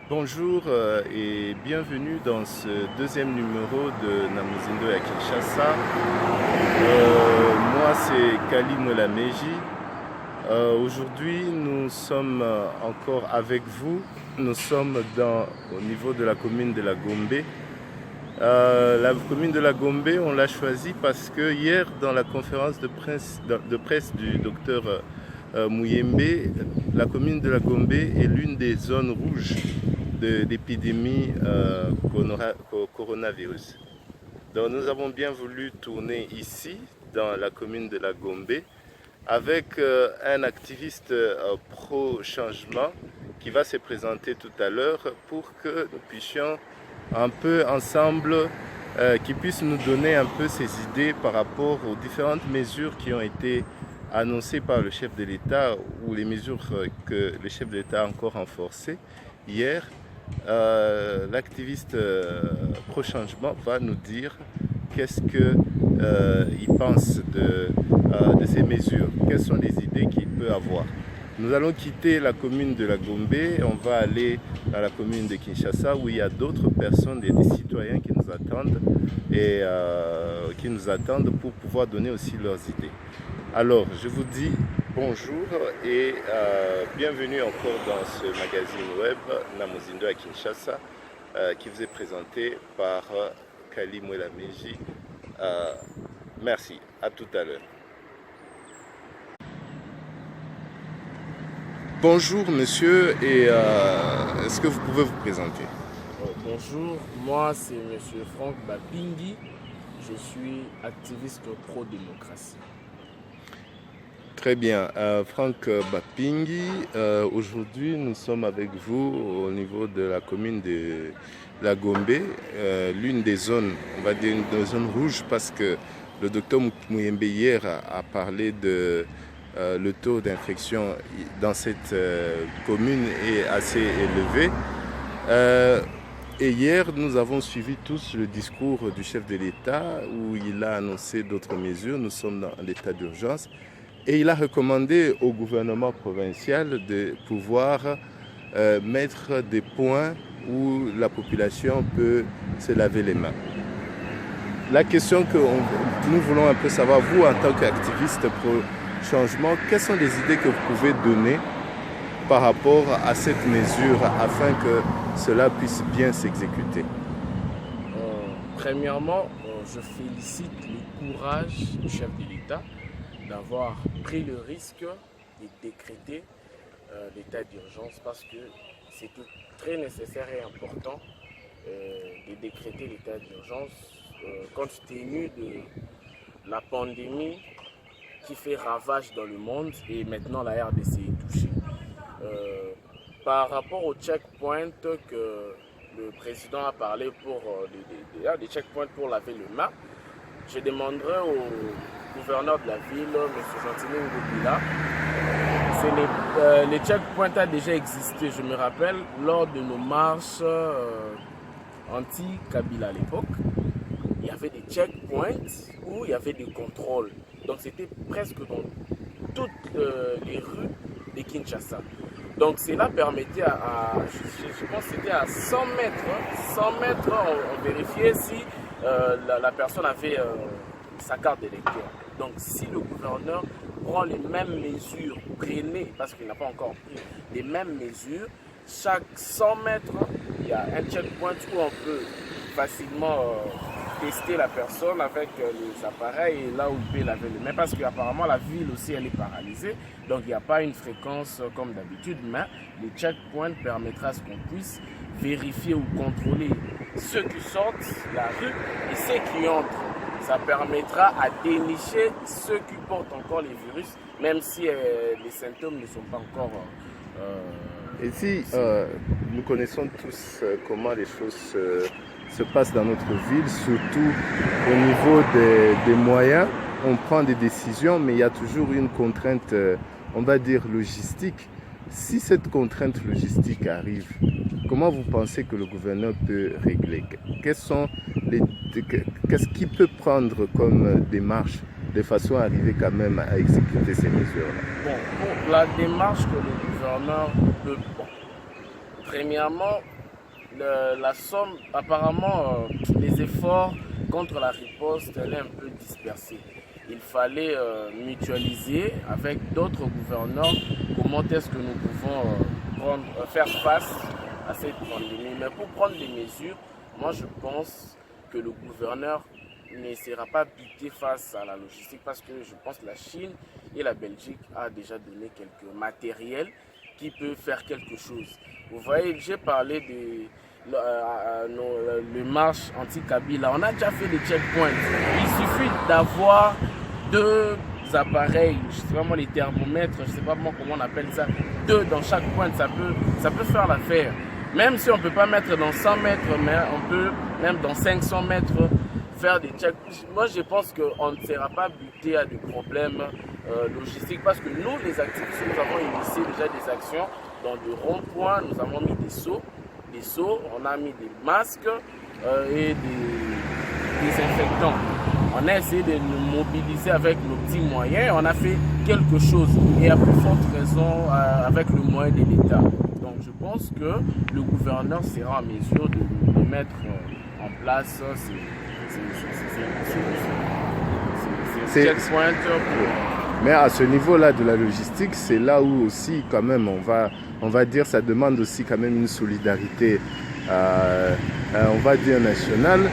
Bonjour et bienvenue dans ce deuxième numéro de Namuzindo à Kinshasa. Moi c'est Kali Mwelameji. Aujourd'hui nous sommes encore avec vous. Nous sommes au niveau de la commune de la Gombe. La commune de la Gombe, on l'a choisie parce que hier dans la conférence de presse du docteur Muyembe, la commune de la Gombe est l'une des zones rouges d'épidémie coronavirus. Donc nous avons bien voulu tourner ici, dans la commune de la Gombe, avec un activiste pro-changement qui va se présenter tout à l'heure pour que nous puissions un peu ensemble, qu'il puisse nous donner un peu ses idées par rapport aux différentes mesures qui ont été annoncées par le chef de l'État ou les mesures que le chef de l'État a encore renforcées hier. L'activiste pro-changement va nous dire qu'est-ce qu'il pense de ces mesures, quelles sont les idées qu'il peut avoir. Nous allons quitter la commune de la Gombe, on va aller dans la commune de Kinshasa où il y a d'autres personnes, des citoyens qui nous attendent et qui nous attendent pour pouvoir donner aussi leurs idées. Alors, je vous dis bonjour et bienvenue encore dans ce magazine web Namuzindo à Kinshasa qui vous est présenté par Kali Mwelameji. Merci, à tout à l'heure. Bonjour monsieur, et est-ce que vous pouvez vous présenter? Bonjour, moi c'est monsieur Franck Bapingi, je suis activiste pro-démocratie. Très bien, Franck Bapingi, aujourd'hui nous sommes avec vous au niveau de la commune de la Gombe, l'une des zones, on va dire une des zones rouges parce que le docteur Muyembe hier a parlé de le taux d'infection dans cette commune est assez élevé. Et hier, nous avons suivi tous le discours du chef de l'État où il a annoncé d'autres mesures. Nous sommes dans l'état d'urgence. Et il a recommandé au gouvernement provincial de pouvoir mettre des points où la population peut se laver les mains. La question que nous voulons un peu savoir, vous en tant qu'activiste pro-changement, quelles sont les idées que vous pouvez donner par rapport à cette mesure afin que cela puisse bien s'exécuter? Premièrement, je félicite le courage du chef de l'État d'avoir pris le risque de décréter l'état d'urgence parce que c'était très nécessaire et important de décréter l'état d'urgence compte tenu de la pandémie qui fait ravage dans le monde et maintenant la RDC est touchée. Par rapport aux checkpoints que le président a parlé pour des checkpoints pour laver les mains, je demanderai au gouverneur de la ville, M. Gentini Ngobila. Les checkpoints ont déjà existé, je me rappelle, lors de nos marches anti-Kabila à l'époque. Il y avait des checkpoints où il y avait des contrôles. Donc c'était presque dans toutes les rues de Kinshasa. Donc cela permettait je pense que c'était à 100 mètres, on vérifiait si la personne avait sa carte d'électeur. Donc si le gouverneur prend les mêmes mesures, parce qu'il n'a pas encore pris les mêmes mesures, chaque 100 mètres, il y a un checkpoint où on peut facilement tester la personne avec les appareils et là où il peut laver les mains parce qu'apparemment la ville aussi elle est paralysée, donc il n'y a pas une fréquence comme d'habitude, mais les checkpoints permettra à ce qu'on puisse vérifier ou contrôler ceux qui sortent de la rue et ceux qui entrent. Ça permettra à dénicher ceux qui portent encore les virus, même si les symptômes ne sont pas encore... Et si nous connaissons tous comment les choses se passent dans notre ville, surtout au niveau des moyens, on prend des décisions, mais il y a toujours une contrainte, on va dire, logistique. Si cette contrainte logistique arrive, comment vous pensez que le gouverneur peut régler? Qu'est-ce qu'il peut prendre comme démarche de façon à arriver quand même à exécuter ces mesures-là? Bon, pour la démarche que le gouverneur peut prendre, premièrement, la somme, apparemment, les efforts contre la riposte, elle est un peu dispersée. Il fallait mutualiser avec d'autres gouverneurs comment est-ce que nous pouvons faire face à cette pandémie. Mais pour prendre des mesures, moi je pense que le gouverneur ne sera pas buté face à la logistique parce que je pense que la Chine et la Belgique a déjà donné quelques matériels qui peuvent faire quelque chose. Vous voyez, j'ai parlé de marche anti-Kabila. On a déjà fait des checkpoints. Il suffit d'avoir 2 appareils, je ne sais pas moi les thermomètres, je ne sais pas moi comment on appelle ça, 2 dans chaque pointe, ça peut faire l'affaire. Même si on ne peut pas mettre dans 100 mètres, mais on peut même dans 500 mètres faire des checks. Moi je pense qu'on ne sera pas buté à des problèmes logistiques parce que nous les activistes, nous avons initié déjà des actions dans le rond-point, nous avons mis des seaux, on a mis des masques et des désinfectants. On a essayé de nous mobiliser avec nos petits moyens, on a fait quelque chose et à plus forte raison avec le moyen de l'État. Donc je pense que le gouverneur sera en mesure de mettre en place ces checkpoints. Mais à ce niveau-là de la logistique, c'est là où aussi quand même on va dire ça demande aussi quand même une solidarité on va dire nationale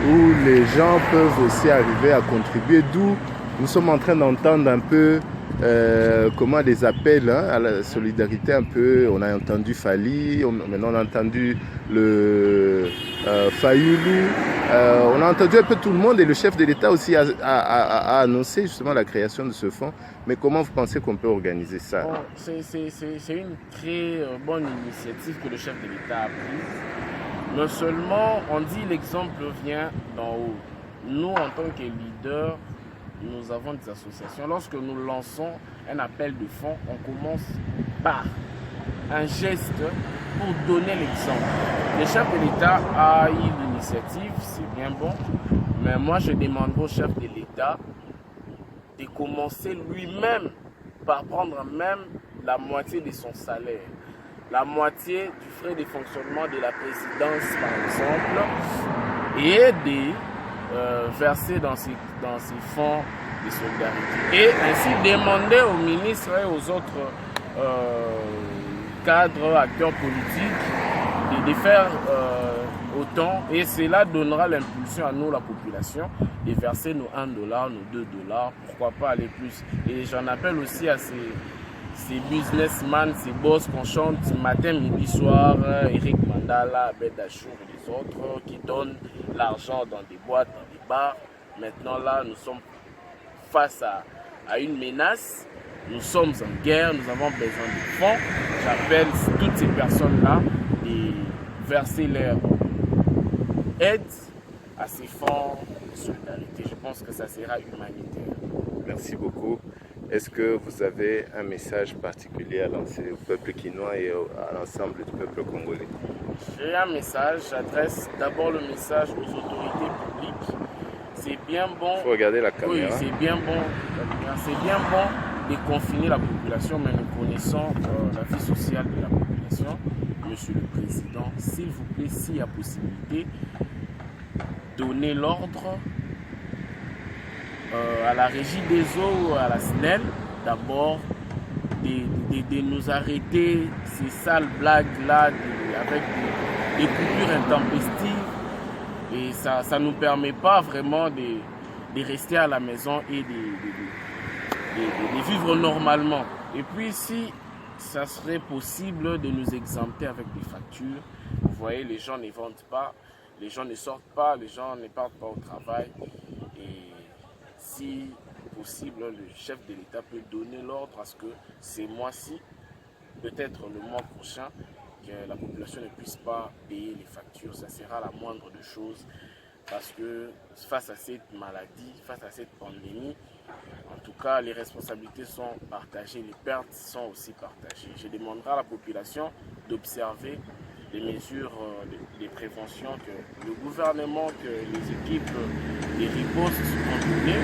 où les gens peuvent aussi arriver à contribuer, d'où nous sommes en train d'entendre un peu comment des appels à la solidarité un peu. On a entendu Fali, maintenant on a entendu le Fayoulou, on a entendu un peu tout le monde et le chef de l'État aussi a annoncé justement la création de ce fonds. Mais comment vous pensez qu'on peut organiser ça? Bon, c'est une très bonne initiative que le chef de l'État a prise. Mais seulement, on dit l'exemple vient d'en haut. Nous, en tant que leaders, nous avons des associations. Lorsque nous lançons un appel de fonds, on commence par un geste pour donner l'exemple. Le chef de l'État a eu l'initiative, c'est bien bon, mais moi je demanderai au chef de l'État de commencer lui-même par prendre même la moitié de son salaire, la moitié du frais de fonctionnement de la présidence par exemple, et de verser dans ces fonds de solidarité. Et ainsi demander aux ministres et aux autres cadres, acteurs politiques de faire autant, et cela donnera l'impulsion à nous, la population, de verser nos $1, nos $2, pourquoi pas aller plus. Et j'en appelle aussi à ces businessmen, ces boss qu'on chante matin, midi, soir, Eric Mandala, Abed Achour et les autres, qui donnent l'argent dans des boîtes, dans des bars. Maintenant là, nous sommes face à une menace, nous sommes en guerre, nous avons besoin de fonds. J'appelle toutes ces personnes-là de verser leur aide à ces fonds de solidarité. Je pense que ça sera humanitaire. Merci beaucoup. Est-ce que vous avez un message particulier à lancer au peuple quinois et à l'ensemble du peuple congolais? J'ai un message, j'adresse d'abord le message aux autorités publiques. C'est bien bon. Il faut regarder la caméra. Oui, c'est bien bon. C'est bien bon de confiner la population, mais nous connaissons la vie sociale de la population. Monsieur le Président, s'il vous plaît, s'il y a possibilité, donnez l'ordre à la régie des eaux, à la SNEL, d'abord, de nous arrêter ces sales blagues-là avec des coupures intempestives. Et ça ne nous permet pas vraiment de rester à la maison et de vivre normalement. Et puis si ça serait possible de nous exempter avec des factures, vous voyez, les gens ne vendent pas, les gens ne sortent pas, les gens ne partent pas au travail. Et si possible, le chef de l'État peut donner l'ordre à ce que ces mois-ci, peut-être le mois prochain, que la population ne puisse pas payer les factures. Ça sera la moindre des choses parce que face à cette maladie, face à cette pandémie, en tout cas, les responsabilités sont partagées, les pertes sont aussi partagées. Je demanderai à la population d'observer les mesures de prévention que le gouvernement, que les équipes des ripostes ont données.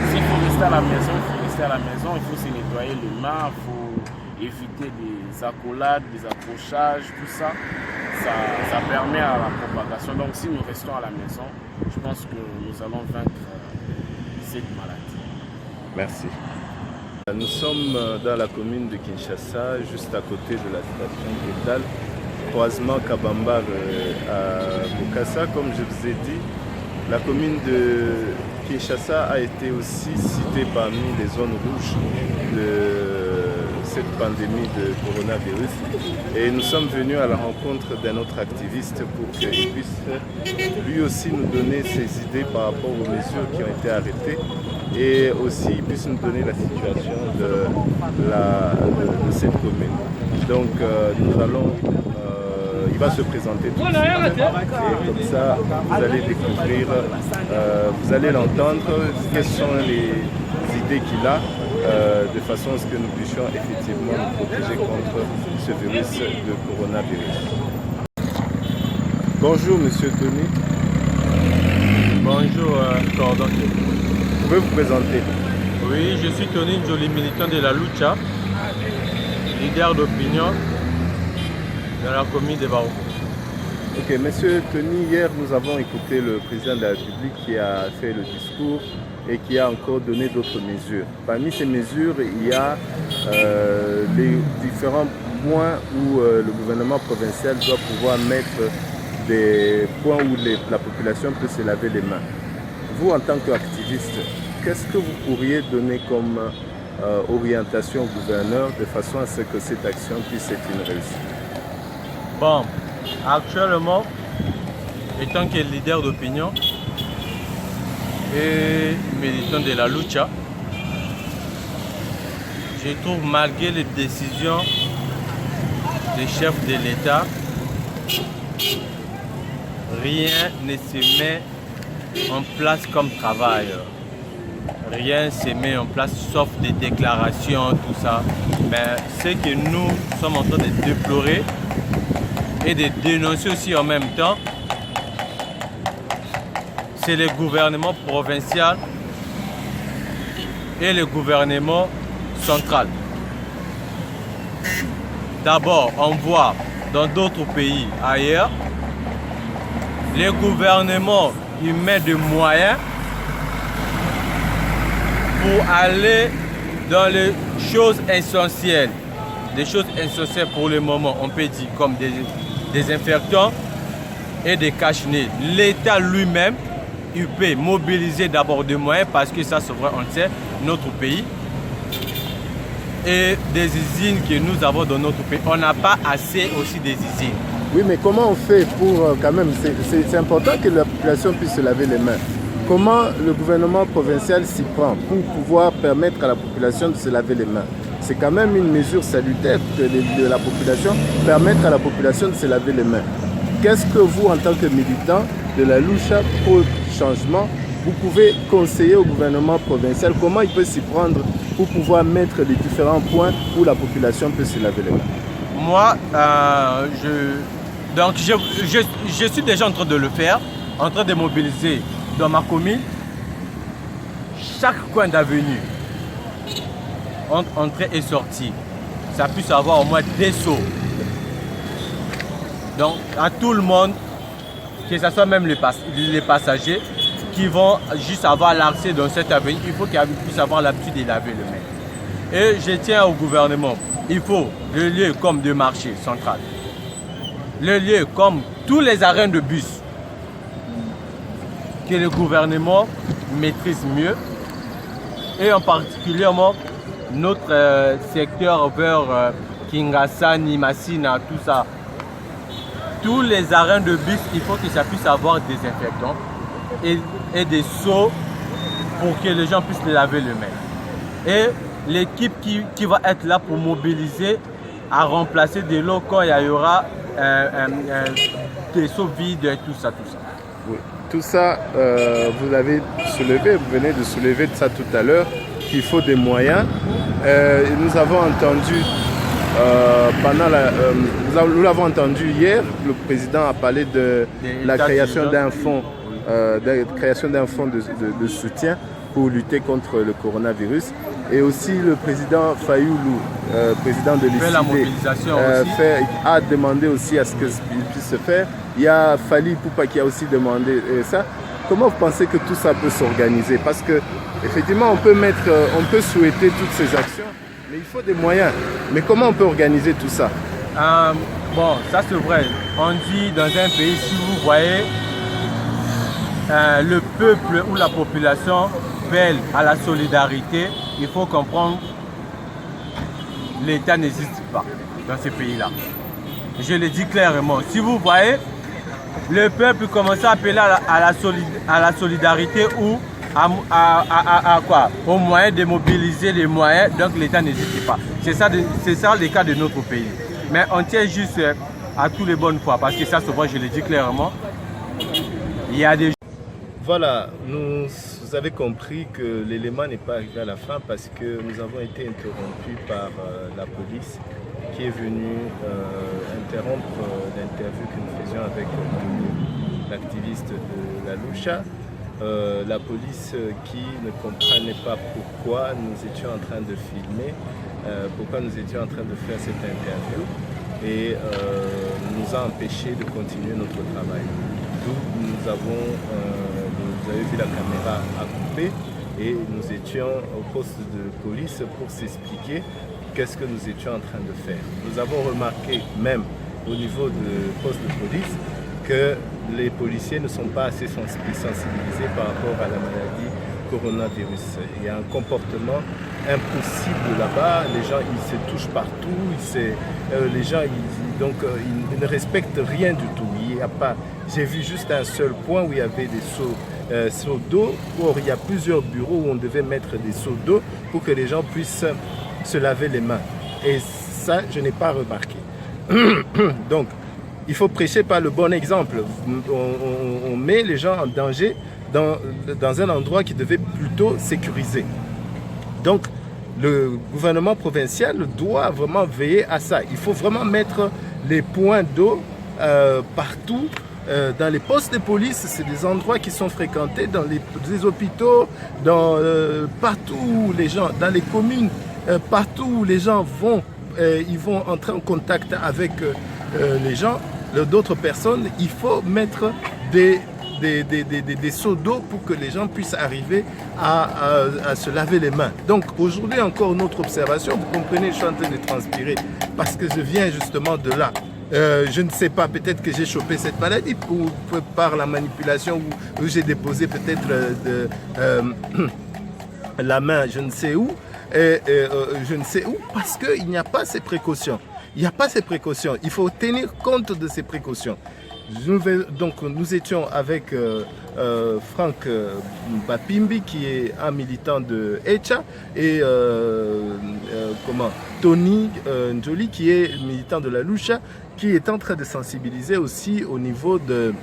S'il faut rester rester à la maison, il faut se nettoyer les mains, il faut éviter des accolades, des accrochages, tout ça. Ça permet à la propagation. Donc si nous restons à la maison, je pense que nous allons vaincre cette maladie. Merci. Nous sommes dans la commune de Kinshasa, juste à côté de la station Total, croisement Kabambar à Bokassa. Comme je vous ai dit, la commune de Kinshasa a été aussi citée parmi les zones rouges de cette pandémie de coronavirus. Et nous sommes venus à la rencontre d'un autre activiste pour qu'il puisse lui aussi nous donner ses idées par rapport aux mesures qui ont été arrêtées et aussi il puisse nous donner la situation de cette commune. Donc nous allons, il va se présenter tout de suite et comme ça vous allez découvrir, vous allez l'entendre, quelles sont les idées qu'il a, de façon à ce que nous puissions effectivement nous protéger contre ce virus de coronavirus. Bonjour Monsieur Tony. Bonjour Cordon. Vous pouvez vous présenter? Oui, je suis Tony Njoli, militant de la Lucha, leader d'opinion dans la commune de Baroko. Ok, Monsieur Tony, hier nous avons écouté le président de la République qui a fait le discours et qui a encore donné d'autres mesures. Parmi ces mesures, il y a les différents points où le gouvernement provincial doit pouvoir mettre des points où la population peut se laver les mains. Vous, en tant qu'activiste, qu'est-ce que vous pourriez donner comme orientation au gouverneur de façon à ce que cette action puisse être une réussite? Bon, actuellement, étant que leader d'opinion et militant de la Lucha, je trouve malgré les décisions des chefs de l'État, rien ne se met en place comme travail. Rien ne se met en place sauf des déclarations, tout ça. Mais ce que nous sommes en train de déplorer et de dénoncer aussi en même temps, c'est le gouvernement provincial et le gouvernement central. D'abord, on voit dans d'autres pays ailleurs, les gouvernements ils mettent des moyens pour aller dans les choses essentielles. Des choses essentielles pour le moment, on peut dire comme des désinfectants et des cache-nez. L'État lui-même, il peut mobiliser d'abord des moyens parce que ça c'est vrai, on le sait, notre pays. Et des usines que nous avons dans notre pays. On n'a pas assez aussi des usines. Oui, mais comment on fait pour quand même, c'est important que la population puisse se laver les mains. Comment le gouvernement provincial s'y prend pour pouvoir permettre à la population de se laver les mains? C'est quand même une mesure salutaire de la population, permettre à la population de se laver les mains. Qu'est-ce que vous, en tant que militant de la Lucha pour changement, vous pouvez conseiller au gouvernement provincial comment il peut s'y prendre pour pouvoir mettre les différents points où la population peut se laver les mains? Moi, je suis déjà en train de le faire, en train de mobiliser dans ma commune chaque coin d'avenue, entre entrée et sortie. Ça puisse avoir au moins des seaux. Donc à tout le monde, que ce soit même les passagers qui vont juste avoir l'accès dans cette avenue, il faut qu'ils puissent avoir l'habitude de laver les mains. Et je tiens au gouvernement, il faut le lieu comme de marché central, le lieu comme tous les arènes de bus, que le gouvernement maîtrise mieux, et en particulier notre secteur vers Kinshasa, Nimassina, tout ça. Tous les arènes de bus, il faut que ça puisse avoir des désinfectants et des seaux pour que les gens puissent les laver les mains. Et l'équipe qui va être là pour mobiliser à remplacer de l'eau quand il y aura des seaux vides et tout ça. Oui. Tout ça, vous l'avez soulevé, vous venez de soulever de ça tout à l'heure, qu'il faut des moyens. Nous avons entendu, nous l'avons entendu hier, le président a parlé de la création d'un fonds, de soutien pour lutter contre le coronavirus. Et aussi le président Fayoulou, président de l'ICD, a demandé aussi à ce que ça puisse se faire. Il y a Fali Poupa qui a aussi demandé ça. Comment vous pensez que tout ça peut s'organiser? Parce que effectivement, on peut souhaiter toutes ces actions, mais il faut des moyens. Mais comment on peut organiser tout ça? Bon, ça c'est vrai. On dit dans un pays, si vous voyez le peuple ou la population veulent à la solidarité, il faut comprendre l'État n'existe pas dans ce pays-là. Je le dis clairement. Si vous voyez le peuple commence à appeler à la solidarité ou au moyen de mobiliser les moyens, donc l'État n'existe pas. C'est ça le cas de notre pays. Mais on tient juste à tous les bonnes fois, parce que ça, souvent, je le dis clairement, il y a des... Voilà, vous avez compris que l'élément n'est pas arrivé à la fin parce que nous avons été interrompus par la police qui est venue interrompre l'interview que nous faisions avec l'activiste de la Lucha. La police qui ne comprenait pas pourquoi nous étions en train de filmer, pourquoi nous étions en train de faire cette interview et nous a empêché de continuer notre travail. D'où nous avons, vous avez vu la caméra a coupé et nous étions au poste de police pour s'expliquer qu'est-ce que nous étions en train de faire. Nous avons remarqué même au niveau du poste de police que les policiers ne sont pas assez sensibilisés par rapport à la maladie coronavirus. Il y a un comportement impossible là-bas, les gens ils se touchent partout, les gens ils ne respectent rien du tout. Il y a pas, j'ai vu juste un seul point où il y avait des seaux d'eau, or il y a plusieurs bureaux où on devait mettre des seaux d'eau pour que les gens puissent se laver les mains. Et ça, je n'ai pas remarqué. Donc, il faut prêcher par le bon exemple. On met les gens en danger dans un endroit qui devait plutôt sécuriser. Donc, le gouvernement provincial doit vraiment veiller à ça. Il faut vraiment mettre les points d'eau partout. Dans les postes de police, c'est des endroits qui sont fréquentés, dans les hôpitaux, partout où les gens, dans les communes, partout où les gens vont, ils vont entrer en contact avec les gens, d'autres personnes, il faut mettre des seaux d'eau pour que les gens puissent arriver à se laver les mains. Donc aujourd'hui encore une autre observation, vous comprenez, je suis en train de transpirer parce que je viens justement de là. Je ne sais pas, peut-être que j'ai chopé cette maladie par la manipulation où j'ai déposé peut-être la main, je ne sais où, parce qu'il n'y a pas ces précautions. Il n'y a pas ces précautions. Il faut tenir compte de ces précautions. Donc nous étions avec Franck Bapimbi qui est un militant de ECHA et Tony Njoli qui est militant de la Lucha qui est en train de sensibiliser aussi au niveau de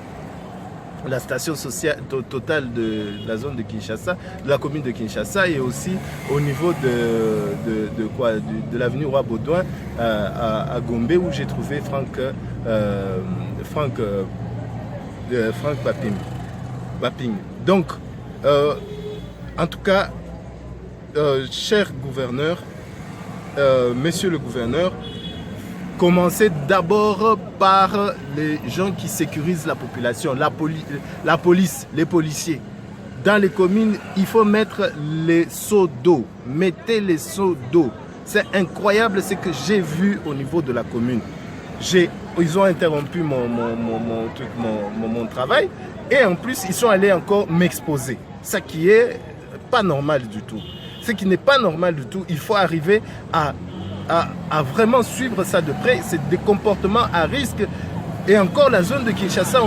la station sociale totale de la zone de Kinshasa, de la commune de Kinshasa et aussi au niveau de l'avenue Roi Baudouin à Gombe où j'ai trouvé Franck Baping. Donc, en tout cas, cher gouverneur, monsieur le gouverneur, commencez d'abord par les gens qui sécurisent la population, la police, les policiers. Dans les communes, il faut mettre les seaux d'eau. Mettez les seaux d'eau. C'est incroyable ce que j'ai vu au niveau de la commune. Ils ont interrompu mon travail et en plus, ils sont allés encore m'exposer. Ce qui est pas normal du tout. Ce qui n'est pas normal du tout, il faut arriver à vraiment suivre ça de près. C'est des comportements à risque. Et encore la zone de Kinshasa,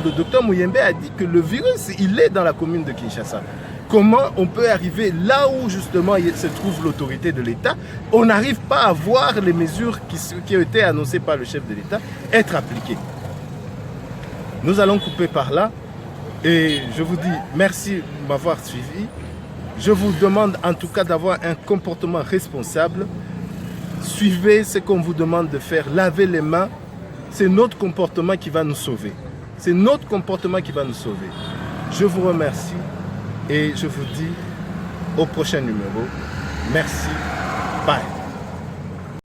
le docteur Mouyembe a dit que le virus, il est dans la commune de Kinshasa. Comment on peut arriver là où justement se trouve l'autorité de l'État? On n'arrive pas à voir les mesures qui ont été annoncées par le chef de l'État être appliquées. Nous allons couper par là et je vous dis merci de m'avoir suivi. Je vous demande en tout cas d'avoir un comportement responsable. Suivez ce qu'on vous demande de faire, lavez les mains. C'est notre comportement qui va nous sauver. C'est notre comportement qui va nous sauver. Je vous remercie et je vous dis au prochain numéro. Merci. Bye.